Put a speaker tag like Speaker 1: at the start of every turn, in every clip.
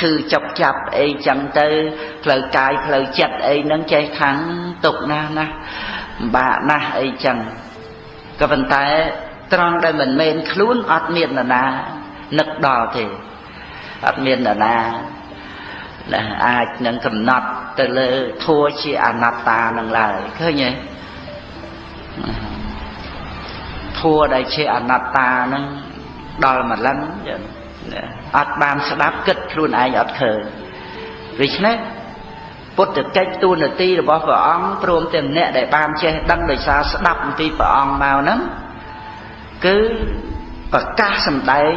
Speaker 1: sư chọc chập ấy chẳng tới lời cài lời chặt ấy nâng cháy thắng tục na na bà na ấy chẳng cái vấn đề trong đây mình men khốn ọt miền là na nực đỏ thì ọt miền là ai nâng cầm nọt từ lời thua chi anatta nâng lại khơi nhỉ thua đây chi anatta nâng đòi mà lắm ọt ban sẽ đáp kích luôn ai ọt khởi vì thế bút được cách tu nửa ti rồi bỏ vợ ông prom tiền nè để ban che đăng đời xa sẽ đập ti vợ ông màu nắng cứ và ca sầm đáy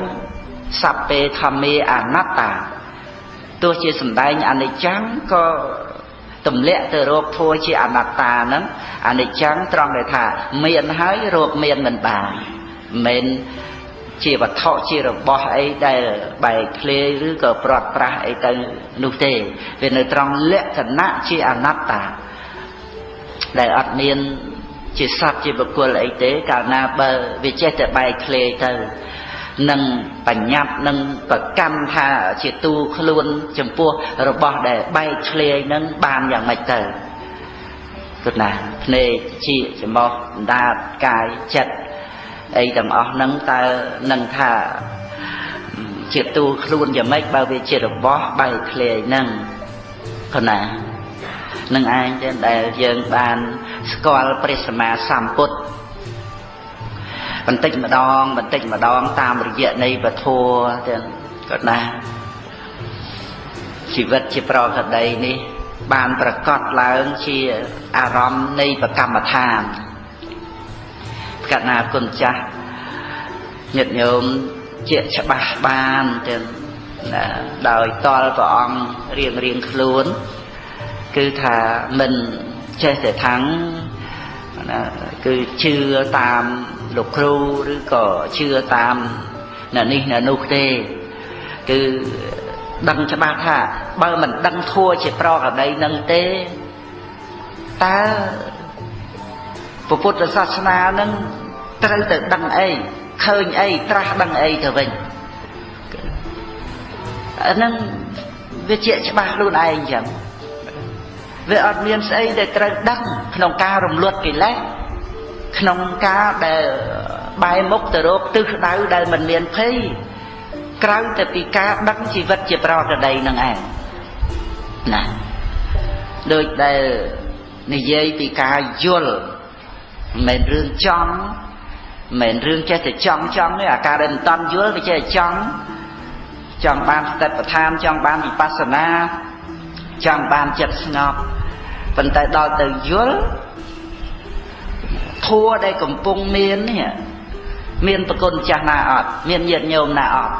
Speaker 1: sập bê tham mê anatta tôi chỉ sầm đáy anh ấy trắng có tầm lệ từ rộp thua chỉ anatta nắng anh ấy trắng trong để thả miền hái rộp miền mình bà mình chỉ vật thọ chỉ được bỏ ấy đây bài playឬក៏ប្រត់ប្រាស់អីទៅនោះទេវានៅត្រង់លក្ខណៈជាអនត្តាដែលអត់មានជាសត្វជាបុគ្គលអីទេកាលណាបើវាចេះតែបែកឃ្លេទៅនឹងបញ្ញត្តិនឹងប្រកម្មថាជាទូខ្លួនចំពោះរបស់ដែលបែកឃ្លេនឹងបានយ៉ាងម៉េចទៅគណាភ្នែកជាច្រមុះដាតកាយចិត្តអីទាំងអស់ហ្នឹងតើនឹងថាជាទូខ្លួនយ៉ាងម៉េចបើវាជារបស់បែកឃ្លេហ្នឹងគណានឹងឯងទេដែលយើងបានស្គាល់ព្រះសម្មាសម្ពុទ្ធបន្តិចម្ដងតាមរយៈនៃពធទាំងក៏ណាជីវិតជាប្រកដីនេះបានប្រកបឡើងជាអារម្មណ៍នៃបកម្មដ្ឋានកណាគុណចាស់ញាតិញោមជាច្បាស់បានទាំងដោយតល់ព្រះអង្គរៀងខ្លួនគឺថាមិនចេះតែថាំងគឺជឿតាមលោកគ្រូឬក៏ជឿតាមអ្នកនេះអ្នកនោះទេគឺដឹងច្បាស់ថាបើមិនដឹងធัวជាប្រកដីនឹងទេតើពុទ្ធសាសនានឹងត្រូវទៅដឹងអីឃើញអីត្រាស់ដឹងអីទៅវិញអានឹងវាជាច្បាស់ខ្លួនឯងចឹងវាអត់មានស្អីដែលត្រូវដឹងក្នុងការរំលត់កិលេសក្នុងការដែលបែរមុខទៅរកទិសដៅដែលមិនមានភ័យក្រៅតែពីការដឹងជីវិតជាប្រកដីនឹងឯងណាដូចដែលនិយាយពីការយល់មិនរឿងចង់មិនរឿងចេះតែចង់នេះអាការដែលមិនតាន់យល់វាចេះតែចង់បានស្តិប្បដ្ឋានចង់បានវិបស្សនាចង់បានចិត្តស្ងប់ប៉ុន្តែដល់ទៅយល់ធัวដែលកំពុងមាននេះមានប្រគុណចាស់ណាអត់មានញាតិញោមណាអត់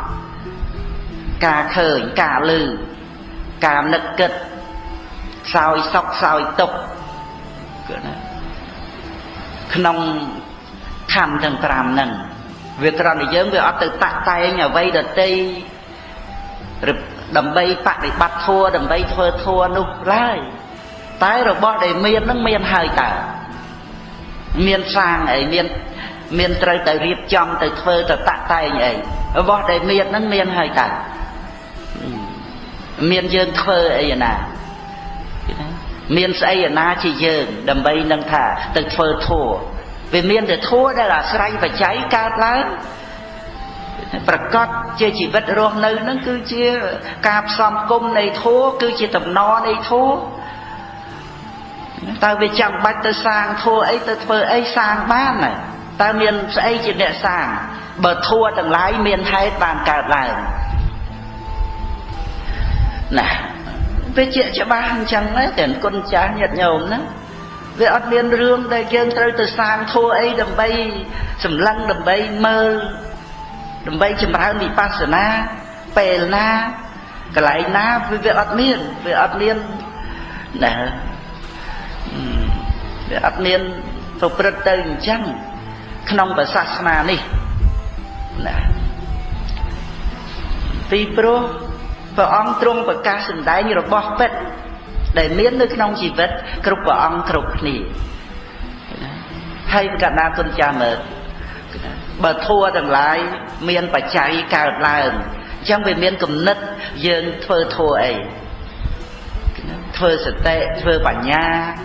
Speaker 1: ការឃើញការឮការនឹកគិតសោយសុខសោយទុក្ខគឺណាក្នុងខណ្ឌទាំង5ហ្នឹងវាត្រង់តែយើងវាអត់ទៅតាក់តែងអ្វីដទៃដើម្បីបដិបត្តិធัวដើម្បីធ្វើធัวនោះឡើយតែរបស់ដែលមានហ្នឹងមានហើយតើមានសាងអីមានត្រូវទៅរៀបចំទៅធ្វើទៅតាក់តែងអីរបស់ដែលមានហ្នឹងមានហើយតើមានយើងធ្វើអីណាមានស្អីណាជាយើងដើម្បីនឹងថាទៅធ្វើធัวវាមានតែធัวដែលអាស្រ័យបច្ច័យកើតឡើងប្រកបជាជីវិតរស់នៅហ្នឹងគឺជាការផ្សំគុំនៃធัวគឺជាតំណនៃធัวតើវាចាំបាច់ទៅសាងធัวអីទៅធ្វើអីសាងបានហើយតើមានស្អីជាអ្នកសាងបើធัวទាំងឡាយមានហេតុបានកើតឡើងណាវាជាច្បាស់អញ្ចឹងណាតែគុណចាស់ញាតិញោមណាវាអត់មានរឿងដែលយើងត្រូវទៅសាងធัวអីដើម្បីសម្លឹងដើម្បីមើលដើម្បីចម្រើនវិបស្សនាពេលណាកន្លែងណាវាអត់មានណាវាអត់មានប្រព្រឹត្តទៅអញ្ចឹងក្នុងសាសនានេះណាពីព្រោះព្រះអង្គទ្រង់ប្រកាសសម្ដែងរបស់ពិតដែលមាននៅក្នុងជីវិតគ្រប់ព្រះអង្គគ្រប់គ្នាហើយកណ្ដាលគុណចាស់មើលបើធัวទាំងឡាយមានបច្ច័យកើតឡើង chẳng về miền cầm nứt dương thơ thô ấy thơ sạch tệ thơ bà nha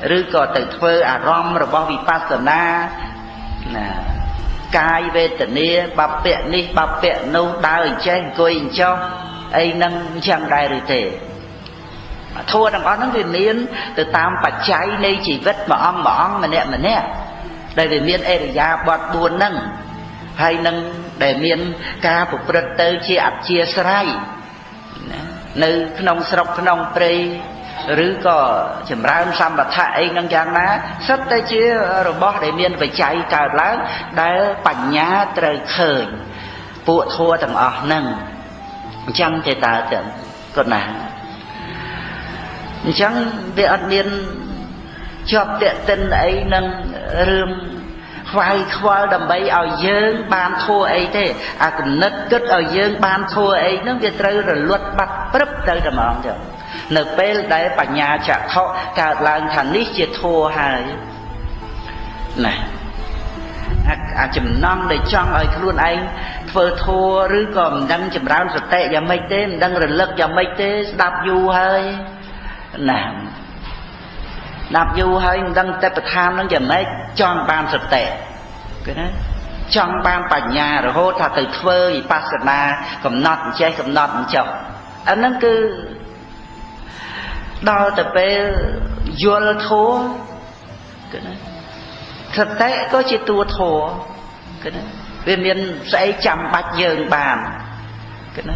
Speaker 1: rư có từ thơ à rom rồi bao vipassana cai về tình nia bạp bẹ ni bạp bẹ nâu đau chết coi cho ấy nâng chẳng đai rồi thế thua đằng đó nó về miền từ tam bạch cháy này chỉ vết mà ong mà nè đây về miền area bọt buồn nâng hay nâng để miền ca phục bật tới chia áp chia sài nơi nông sọc nông prey rứ có chấm ra xăm bạch thải nâng giang ná sắp tới chia rồi bỏ để miền phải cháy cả láng đã bảnh nhá trời khởi bộ thua đằng đó nâng chẳng thể ta tưởng con nào chẳng để ăn miên chọp tiện tình ấy nâng rươm khoai khoai đầm bay ở dương ban thua ấy thế à cũng nứt cất ở dương ban thua ấy nó về trâu rồi luật bắt bắp trâu đầm ông chứ nợ bê đấy bà nhà chả thọ cả làng thành nít chia thua hai này à chùm non để chọn ở luôn anh phơ thua rứ còn đang chùm rau sạch tệ và mấy tế đang rình lực và mấy tế đạp du hơi nè đạp du hơi đang tế bật tham đang dần ấy chọn ban sạch tệ cái đó chọn ban bà nhà rồi hô thà từ phơ vipassana cầm nọt chơi cầm nọt chọc anh nó cứ đo tập bê vô thua cái đó thực tế có chỉ tua thua cái đó vì mình sẽ chăm bạch dường bàn cái đó